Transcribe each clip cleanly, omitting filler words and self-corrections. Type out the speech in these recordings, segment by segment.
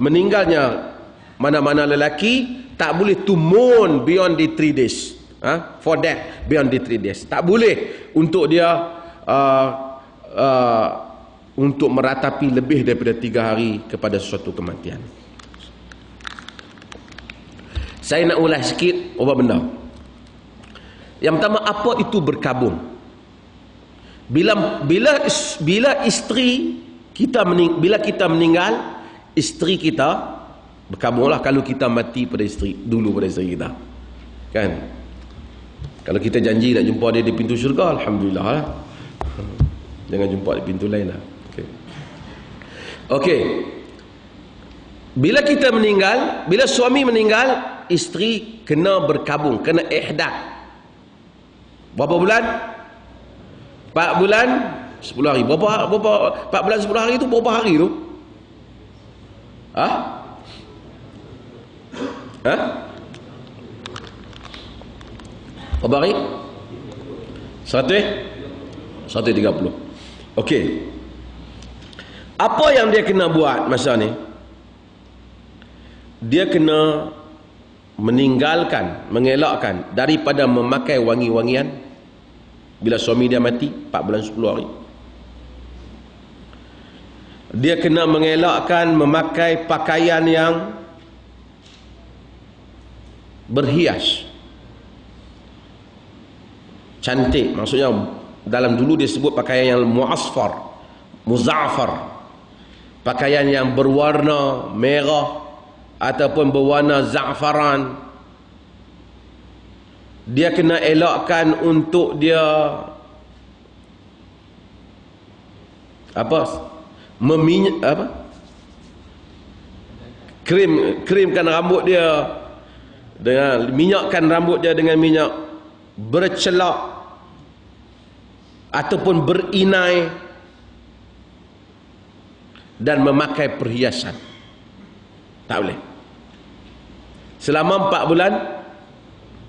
meninggalnya mana-mana lelaki, tak boleh to mourn beyond the 3 days. For that, beyond the 3 days. Tak boleh untuk dia untuk meratapi lebih daripada 3 hari kepada suatu kematian. Saya nak ulas sikit beberapa benda. Yang pertama, apa itu berkabung? Bila isteri kita bila kita meninggal, isteri kita berkabunglah kalau kita mati pada isteri dulu pada isteri kita. Kan? Kalau kita janji nak jumpa dia di pintu syurga, alhamdulillah lah. Jangan jumpa di pintu lain lah. Okey. Bila kita meninggal, bila suami meninggal, isteri kena berkabung, kena ihdath. Berapa bulan? 4 bulan 10 hari. Berapa 4 bulan 10 hari tu berapa hari tu? Berapa hari? 130. Okey. Apa yang dia kena buat masa ni? Dia kena meninggalkan, mengelakkan daripada memakai wangi-wangian bila suami dia mati 4 bulan 10 hari. Dia kena mengelakkan memakai pakaian yang berhias, cantik. Maksudnya dalam dulu dia sebut pakaian yang mu'asfar, muza'far, pakaian yang berwarna merah ataupun berwarna za'faran. Dia kena elakkan untuk dia krimkan rambut dia dengan minyakkan rambut dia dengan minyak, bercelak ataupun berinai dan memakai perhiasan. Tak boleh. Selama 4 bulan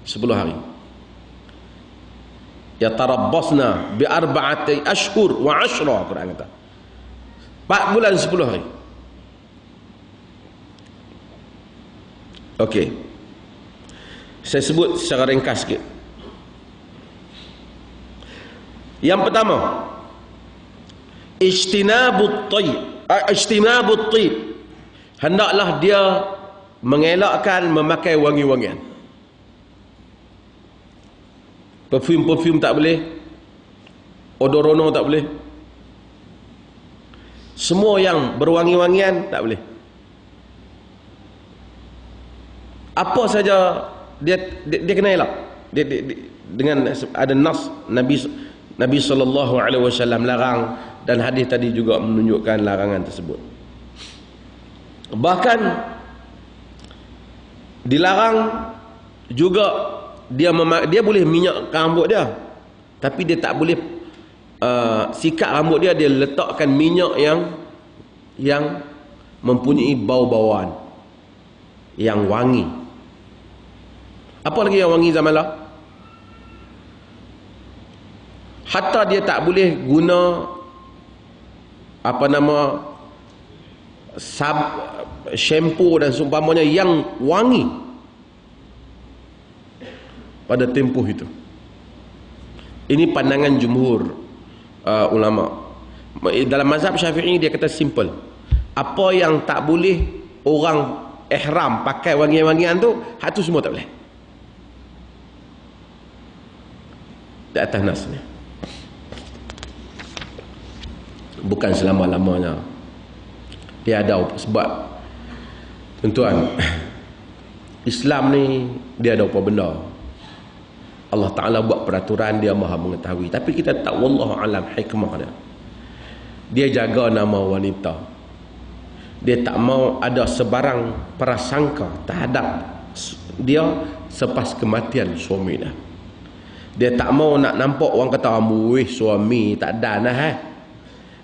10 hari. Yatarabbasna bi 4 ashhur wa 10, Quran kata. 4 bulan 10 hari. Okey. Saya sebut secara ringkas sikit. Yang pertama, ijtinabut tayyib. Hendaklah dia mengelakkan memakai wangi-wangian. Perfume tak boleh, odorono tak boleh, semua yang berwangi-wangian tak boleh. Apa saja dia kena elak. Dengan ada nas Nabi sallallahu alaihi wasallam larang, dan hadis tadi juga menunjukkan larangan tersebut. Bahkan dilarang juga dia boleh minyak rambut dia, tapi dia tak boleh sikat rambut dia letakkan minyak yang mempunyai bau-bauan yang wangi. Apa lagi yang wangi zaman lah? Hatta dia tak boleh guna shampoo dan seumpamanya yang wangi pada tempoh itu. Ini pandangan jumhur ulama. Dalam mazhab Syafi'i dia kata simple. Apa yang tak boleh orang ihram pakai wangi-wangian tu, hak tu semua tak boleh. Di atas nas ni. Bukan selama-lamanya. Dia ada sebab tuan-tuan, Islam ni dia ada apa benda. Allah Ta'ala buat peraturan, dia maha mengetahui. Tapi kita tak, wallahu alam hikmah dia. Dia jaga nama wanita. Dia tak mau ada sebarang prasangka terhadap dia selepas kematian suami dia. Dia tak mau nak nampak orang kata, suami tak ada nah.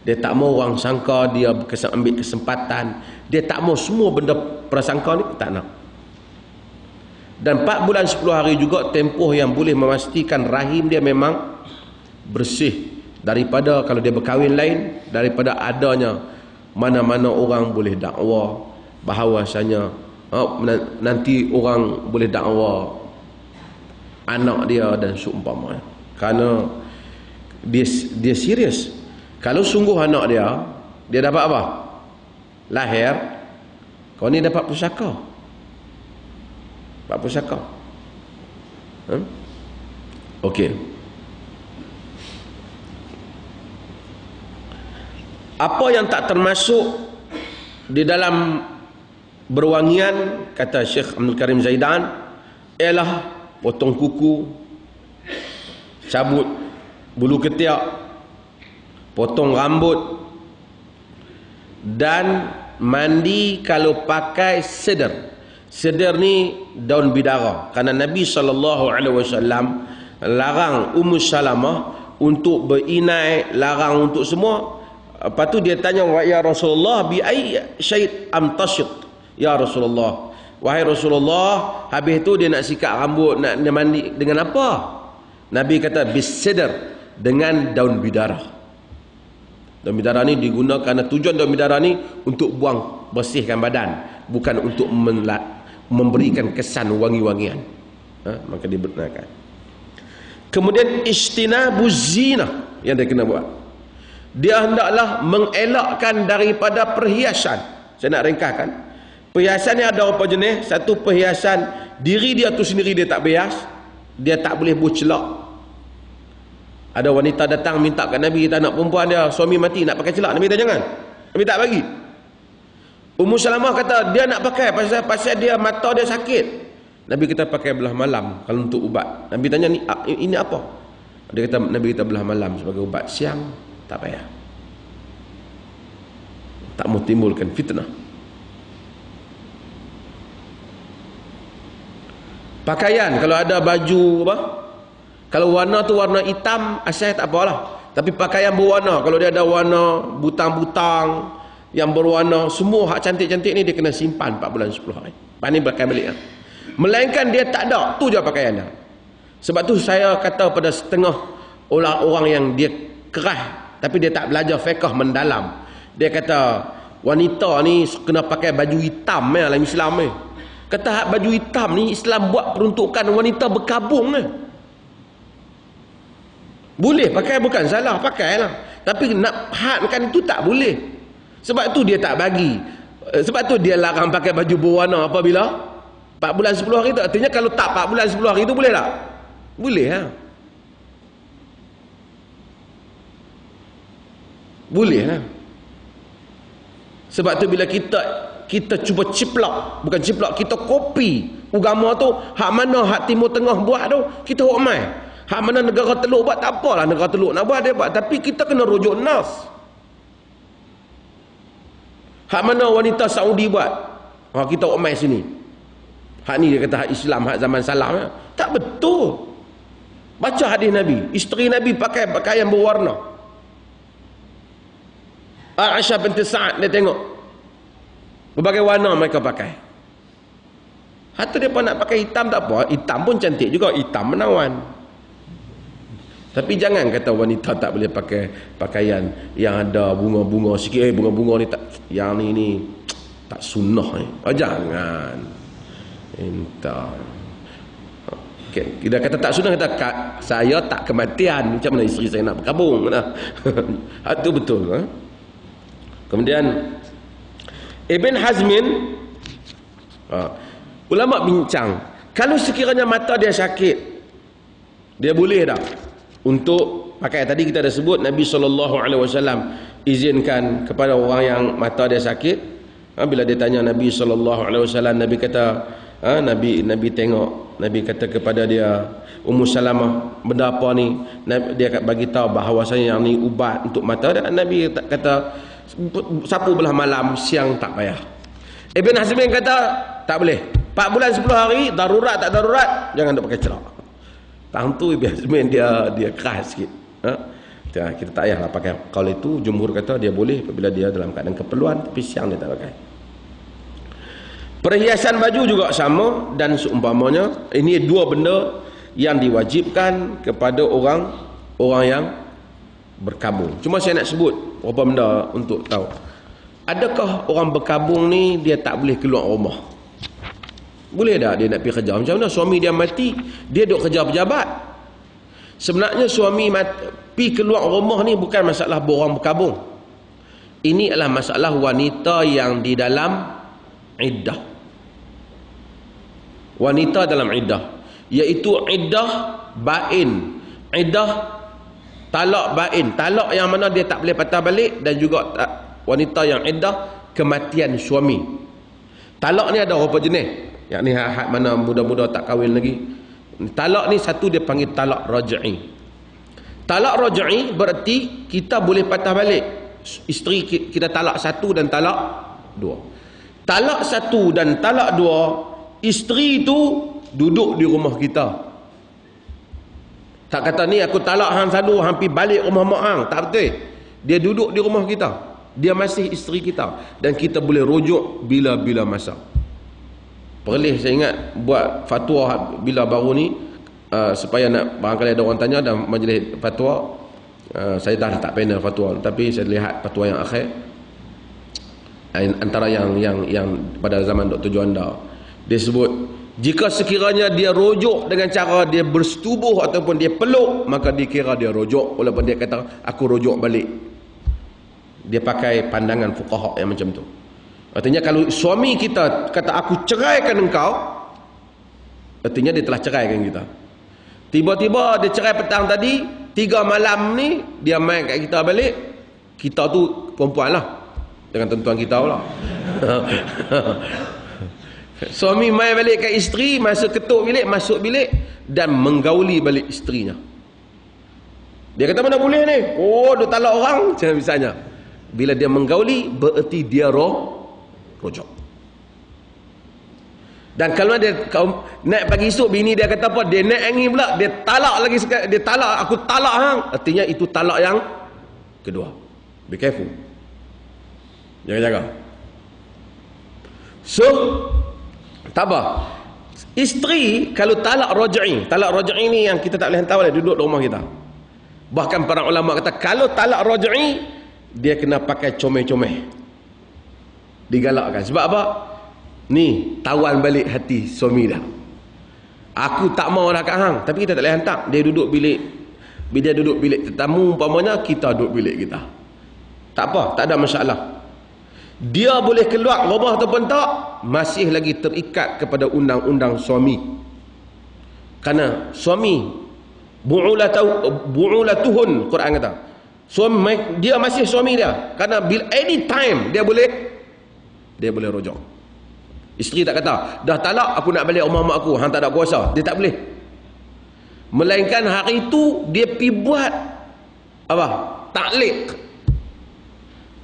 Dia tak mau orang sangka dia ambil kesempatan. Dia tak mau semua benda prasangka ni, tak nak. Dan 4 bulan 10 hari juga tempoh yang boleh memastikan rahim dia memang bersih daripada, kalau dia berkahwin lain, daripada adanya mana-mana orang boleh dakwa bahawasanya nanti orang boleh dakwa anak dia dan seumpamanya, kerana dia serius. Kalau sungguh anak dia dapat apa? Lahir, kau ni dapat pusaka. Dapat pusaka. Okey. Apa yang tak termasuk di dalam berwangian, kata Syekh Abdul Karim Zaidan, ialah potong kuku, cabut bulu ketiak, potong rambut, dan mandi kalau pakai seder. Seder ni daun bidara, kerana Nabi SAW larang Ummu Salamah untuk berinai, larang untuk semua. Lepas tu dia tanya, ya Rasulullah, bi ai syait amtashit, ya Rasulullah, wahai Rasulullah, habis tu dia nak sikat rambut, nak mandi dengan apa? Nabi kata bisidr, dengan daun bidara. Daun bidara ni digunakan, kerana tujuan daun bidara ni untuk buang, bersihkan badan, bukan untuk memberikan kesan wangi-wangian. Maka dibenarkan. Kemudian istinabuz zina yang dia kena buat. Dia hendaklah mengelakkan daripada perhiasan. Saya nak ringkaskan. Perhiasan ni ada apa jenis? Satu, perhiasan diri dia tu sendiri dia tak bias, dia tak boleh bercelak. Ada wanita datang minta kat Nabi, kata anak perempuan dia suami mati nak pakai celak. Nabi kata jangan. Nabi tak bagi. Ummu Salamah kata dia nak pakai pasal dia mata dia sakit. Nabi kata pakai belah malam kalau untuk ubat. Nabi tanya ini apa? Dia kata, Nabi kata belah malam sebagai ubat. Siang tak payah. Tak mau timbulkan fitnah. Pakaian, kalau ada baju apa? Kalau warna tu warna hitam, asal tak apalah. Tapi pakaian berwarna, kalau dia ada warna butang-butang yang berwarna, semua hak cantik-cantik ni dia kena simpan 4 bulan 10 hari. Lepas ni pakai balik. Melainkan dia tak ada, tu je pakaian dia. Sebab tu saya kata pada setengah orang yang dia keras tapi dia tak belajar fiqh mendalam, dia kata wanita ni kena pakai baju hitam dalam Islam ni. Kata hak baju hitam ni Islam buat peruntukan wanita berkabung ni. Boleh pakai, bukan salah, pakailah. Tapi nak hadkan itu tak boleh. Sebab tu dia tak bagi. Sebab tu dia larang pakai baju berwarna apabila 4 bulan 10 hari tu. Artinya kalau tak 4 bulan 10 hari tu boleh tak? Boleh ha? Boleh ha? Sebab tu bila kita cuba ciplak, bukan ciplak, kita kopi agama tu, hak mana hak Timur Tengah buat tu, kita hormat. Hak mana negara Teluk buat, tak apalah negara Teluk nak buat, dia buat. Tapi kita kena rujuk nas. Hak mana wanita Saudi buat, kita hormat sini. Hak ni dia kata hak Islam, hak zaman salam. Tak betul. Baca hadis Nabi, isteri Nabi pakai pakaian berwarna. Aisyah binti Sa'ad dia tengok berbagai warna mereka pakai. Hatta dia pun nak pakai hitam tak apa, hitam pun cantik juga, hitam menawan. Tapi jangan kata wanita tak boleh pakai pakaian yang ada bunga-bunga sikit. Bunga-bunga ni tak, yang ni tak sunnah ni. Jangan. Entah. Okay. Kita kata tak sunnah, kata saya tak kematian, macam mana isteri saya nak berkabung. Itu betul. Kemudian Ibn Hazmin, ulama bincang, kalau sekiranya mata dia sakit, dia boleh tak untuk pakai? Tadi kita dah sebut Nabi SAW izinkan kepada orang yang mata dia sakit. Bila dia tanya Nabi SAW, Nabi kata, Nabi tengok, Nabi kata kepada dia, Ummu Salamah, benda apa ni? Dia bagi tahu bahawasanya yang ni ubat untuk mata. Dan Nabi kata sapu belah malam, siang tak payah. Ibn Hazmin kata tak boleh. 4 bulan 10 hari, darurat tak darurat, jangan nak pakai celak. Tang tu Ibn Hazmin dia keras sikit. Kita tak payahlah pakai. Kalau itu jumhur kata dia boleh apabila dia dalam keadaan keperluan, tapi siang dia tak pakai. Perhiasan baju juga sama dan seumpamanya. Ini 2 benda yang diwajibkan kepada orang yang berkabung. Cuma saya nak sebut beberapa benda untuk tahu. Adakah orang berkabung ni dia tak boleh keluar rumah? Boleh tak dia nak pergi kerja? Macam mana suami dia mati, dia duduk kerja pejabat? Sebenarnya suami pergi keluar rumah ni bukan masalah orang berkabung. Ini adalah masalah wanita yang di dalam iddah. Wanita dalam iddah, iaitu iddah bain, iddah talak bain, talak yang mana dia tak boleh patah balik, dan juga wanita yang iddah kematian suami. Talak ni ada berapa jenis? Yang ni hak mana muda-muda tak kahwin lagi. Talak ni satu dia panggil talak raj'i. Talak raj'i berarti kita boleh patah balik isteri kita, talak satu dan talak dua. Talak satu dan talak dua, isteri tu duduk di rumah kita. Tak kata ni aku talak hang satu, hampir balik rumah mak hang. Tak betul. Dia duduk di rumah kita. Dia masih isteri kita. Dan kita boleh rujuk bila-bila masa. Perlih saya ingat buat fatwa bila baru ni, supaya nak barangkali ada orang tanya dalam majlis fatwa, saya dah tak panel fatwa, tapi saya lihat fatwa yang akhir antara yang pada zaman Dr. Juanda, dia sebut jika sekiranya dia rujuk dengan cara dia bersetubuh ataupun dia peluk, maka dikira dia rujuk, walaupun dia kata aku rujuk balik. Dia pakai pandangan fuqaha yang macam tu. Artinya kalau suami kita kata aku ceraikan engkau, artinya dia telah ceraikan kita. Tiba-tiba dia cerai petang tadi, 3 malam ni dia main kat kita balik, kita tu perempuan lah dengan tentuan kita pula. Suami main balik kat isteri, masuk ketuk bilik, masuk bilik dan menggauli balik isterinya. Dia kata mana boleh ni? Oh, dia talak orang macam misalnya. Bila dia menggauli bererti dia rojok. Dan kalau dia naik pagi esok, bini dia kata apa? Dia naik angin pula, dia talak lagi sekali, dia talak, aku talak hang. Artinya itu talak yang kedua. Be careful. Jaga-jaga. So, tak apa. Isteri kalau talak raj'i ni yang kita tak boleh hantar balik, duduk di rumah kita. Bahkan para ulama kata kalau talak raj'i dia kena pakai comel-comel. Digalakkan. Sebab apa? Ni tawan balik hati suami dah. Aku tak mau dah kat hang, tapi kita tak boleh hantar. Dia duduk bilik, bila dia duduk bilik tetamu umpamanya, kita duduk bilik kita. Tak apa, tak ada masalah. Dia boleh keluar rumah ataupun tak, masih lagi terikat kepada undang-undang suami. Kerana suami bu'ulatuhun, Quran kata. Suami dia masih suami dia. Kerana bila anytime dia boleh rujuk. Isteri tak kata dah talak aku nak balik rumah mak aku, hang tak ada kuasa. Dia tak boleh. Melainkan hari itu dia pi buat apa? Taklik.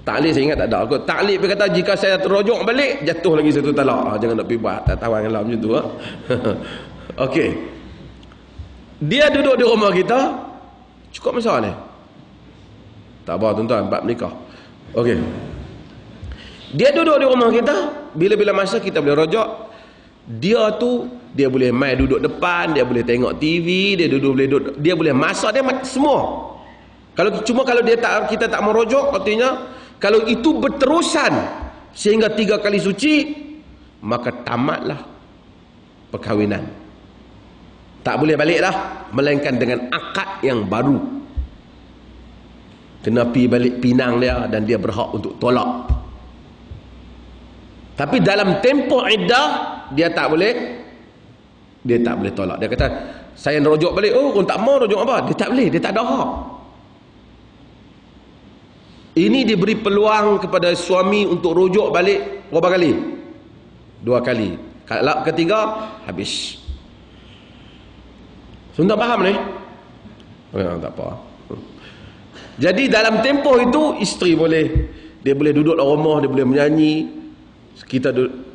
Taklik saya ingat tak ada. Aku taklik dia kata jika saya terujuk balik jatuh lagi satu talak. Jangan nak pi buat. Tak tahu dengan macam tu. Okey. Dia duduk di rumah kita cukup masalah ni. Tak apa tuan-tuan, bab nikah. Okey. Dia duduk di rumah kita, bila-bila masa kita boleh rojak. Dia tu, dia boleh main duduk depan, dia boleh tengok TV, dia boleh masak, dia semua. Kalau dia tak, kita tak merojak, artinya kalau itu berterusan sehingga 3 kali suci, maka tamatlah perkahwinan. Tak boleh balik dah, melainkan dengan akad yang baru. Kena pi balik pinang dia dan dia berhak untuk tolak. Tapi dalam tempoh iddah dia tak boleh tolak. Dia kata saya nak rujuk balik. Oh, orang tak mau rujuk apa? Dia tak boleh, dia tak ada hak. Ini diberi peluang kepada suami untuk rujuk balik berapa kali? 2 kali. Kalau ketiga habis. Sudah faham ni? Oh, tak apa. Jadi dalam tempoh itu isteri dia boleh duduk dalam rumah, dia boleh menyanyi.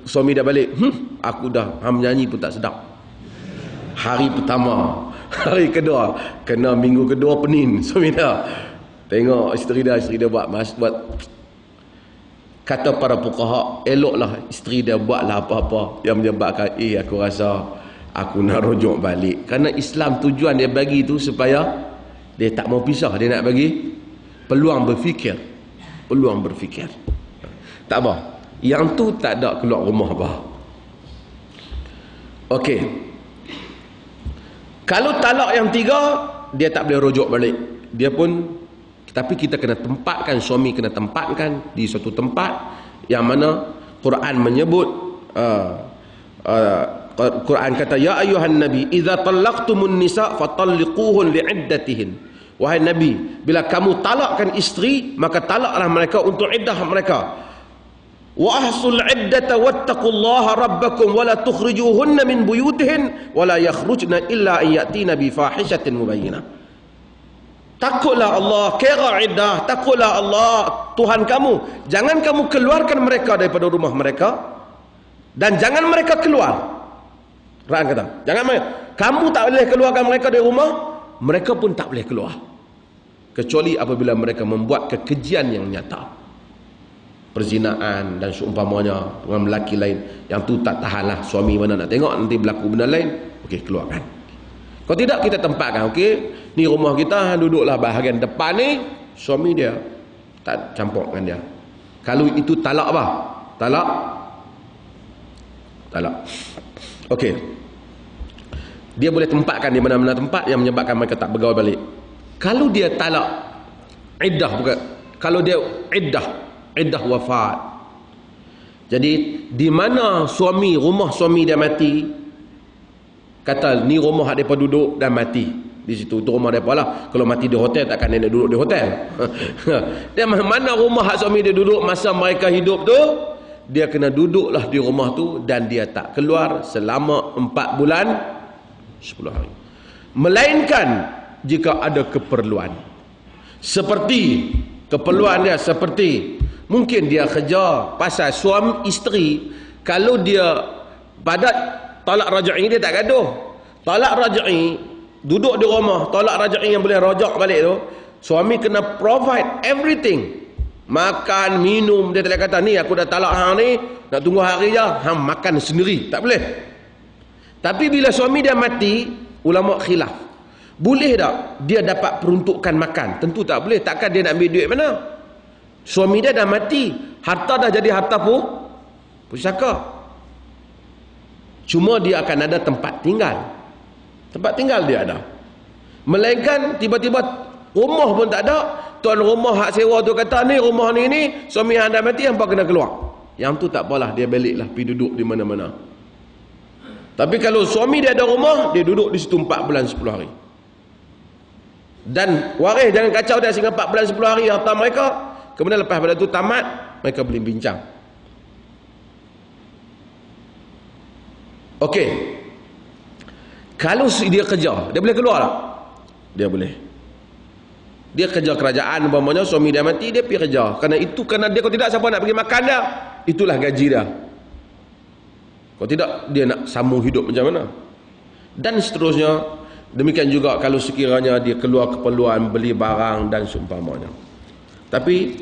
Suami dah balik, aku dah menyanyi pun tak sedap. Hari pertama, hari kedua, kena minggu kedua penin suami dah. Tengok isteri dia buat kata para fuqaha, eloklah isteri dia buatlah apa-apa yang menyebabkan aku rasa aku nak rujuk balik. Kerana Islam tujuan dia bagi tu supaya dia tak mau pisah, dia nak bagi peluang berfikir. Tak apa. Yang tu tak ada keluar rumah apa. Okey. Kalau talak yang 3, dia tak boleh rujuk balik. Dia pun, tapi kita kena tempatkan, suami kena tempatkan di suatu tempat yang mana Quran menyebut, Quran kata, ya ayuhan nabi idza talaqtumun nisa fatalliquhun li'iddatihin. Wahai nabi, bila kamu talakkan isteri, maka talaklah mereka untuk iddah mereka. Wa ahsul iddata wattaqullaha rabbakum wa la tukhrijuhunna min buyutihin wa la yakhrujna illa an yatina bi fahishatin mubayyinah. Takutlah Allah, kira iddah, takutlah Allah Tuhan kamu, jangan kamu keluarkan mereka daripada rumah mereka dan jangan mereka keluar. Quran kata, jangan kamu tak boleh keluarkan mereka dari rumah, mereka pun tak boleh keluar kecuali apabila mereka membuat kekejian yang nyata. Perzinaan dan seumpamanya dengan lelaki lain, yang tu tak tahanlah, suami mana nak tengok nanti berlaku benda lain, okey, keluarkan. Kalau tidak, kita tempatkan, okey, ni rumah kita, duduklah bahagian depan ni, suami dia tak campur dengan dia. Kalau itu talak apa? Talak. Okey, dia boleh tempatkan di mana-mana tempat yang menyebabkan mereka tak bergaul balik. Kalau dia talak iddah, bukan, kalau dia iddah wafat, jadi di mana suami, rumah suami dia mati, kata ni rumah mereka duduk dan mati di situ, itu rumah mereka lah. Kalau mati di hotel, takkan dia duduk di hotel. Dia mana rumah suami dia duduk masa mereka hidup tu, dia kena duduklah di rumah tu dan dia tak keluar selama 4 bulan 10 hari. Melainkan jika ada keperluan. Seperti keperluan dia, seperti mungkin dia kerja, pasal suami isteri, kalau dia pada talak raj'i, dia tak gaduh. Talak raj'i, duduk di rumah, talak raj'i yang boleh rajak balik tu, suami kena provide everything. Makan, minum. Dia tak kata, ni aku dah talak hang ni, nak tunggu hari je, hang makan sendiri. Tak boleh. Tapi bila suami dia mati, ulama khilaf, boleh tak dia dapat peruntukan makan? Tentu tak boleh. Takkan dia nak ambil duit mana? Suami dia dah mati, harta dah jadi harta pusaka. Cuma dia akan ada tempat tinggal. Tempat tinggal dia ada. Melainkan tiba-tiba rumah pun tak ada, tuan rumah hak sewa tu kata, ni rumah ni suami hang dah mati, hangpa kena keluar. Yang tu tak apalah, dia baliklah pergi duduk di mana-mana. Tapi kalau suami dia ada rumah, dia duduk di situ 4 bulan 10 hari. Dan waris jangan kacau dia sehingga 4 bulan 10 hari harta mereka. Kemudian lepas pada tu tamat, mereka boleh bincang. Okey. Kalau dia kerja, dia boleh keluar tak? Dia boleh. Dia kerja kerajaan umpamanya, suami dia mati, dia pergi kerja. Kerana dia, kalau tidak siapa nak pergi makan dia? Itulah gaji dia. Kalau tidak, dia nak sambung hidup macam mana? Dan seterusnya, demikian juga kalau sekiranya dia keluar keperluan beli barang dan seumpamanya. Tapi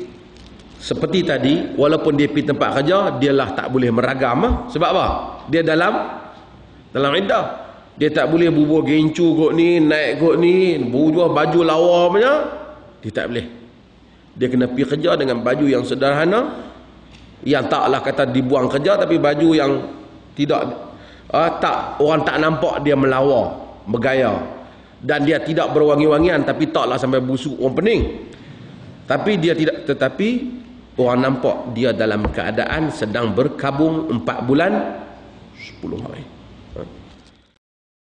seperti tadi, walaupun dia pergi tempat kerja, dialah tak boleh meragam. Sebab apa? Dia dalam iddah. Dia tak boleh bubur gencu kot ni, naik kot ni, bubur baju lawa punya. Dia tak boleh. Dia kena pergi kerja dengan baju yang sederhana, yang taklah kata dibuang kerja, tapi baju yang tidak orang tak nampak dia melawa, bergaya, dan dia tidak berwangi-wangian, tapi taklah sampai busuk orang pening. Tapi dia tidak, tetapi orang nampak dia dalam keadaan sedang berkabung 4 bulan 10 hari.